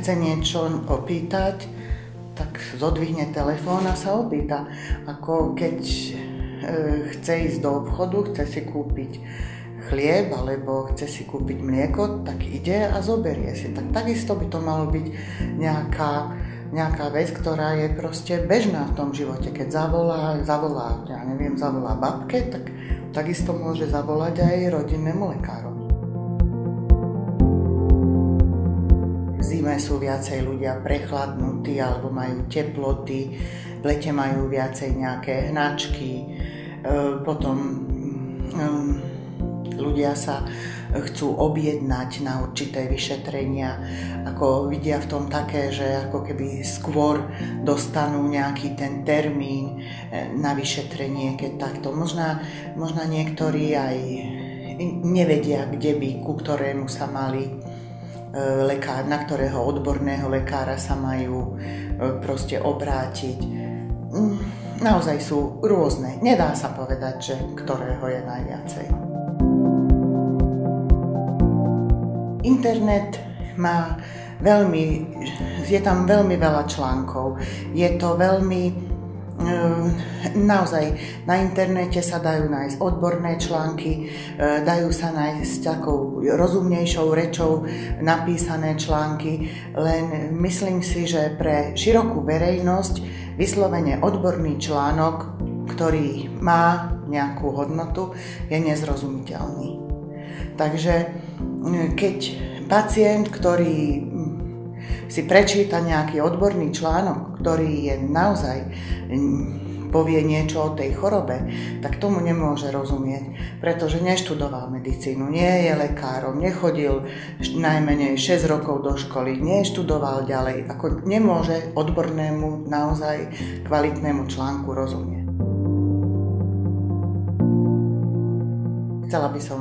chce niečo opýtať, tak zodvihne telefón a sa opýta. Ako keď chce ísť do obchodu, chce si kúpiť chlieb alebo chce si kúpiť mlieko, tak ide a zoberie si. Tak takisto by to malo byť nejaká vec, ktorá je proste bežná v tom živote. Keď zavolá babke, tak takisto môže zavolať aj rodinnému lekárovi. V zime sú viacej ľudia prechladnutí alebo majú teploty, v lete majú viacej nejaké hnačky, potom ľudia sa chcú objednať na určité vyšetrenia, ako vidia v tom také, že ako keby skôr dostanú nejaký ten termín na vyšetrenie, keď takto. Možno niektorí aj nevedia, ku ktorému sa mali na ktorého odborného lekára sa majú proste obrátiť. Naozaj sú rôzne. Nedá sa povedať, že ktorého je najviacej. Internet je tam veľmi veľa článkov. Je to veľmi, naozaj, na internete sa dajú nájsť odborné články, dajú sa nájsť takou rozumnejšou rečou napísané články, len myslím si, že pre širokú verejnosť vyslovene odborný článok, ktorý má nejakú hodnotu, je nezrozumiteľný. Takže keď pacient, ktorý si prečíta nejaký odborný článok, ktorý je naozaj povie niečo o tej chorobe, tak tomu nemôže rozumieť, pretože neštudoval medicínu, nie je lekárom, nechodil najmenej 6 rokov do školy, neštudoval ďalej, ako nemôže odbornému, naozaj kvalitnému článku rozumieť. Chcela by som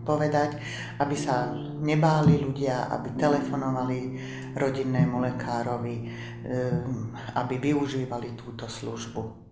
povedať, aby sa nebáli ľudia, aby telefonovali rodinnému lekárovi, aby využívali túto službu.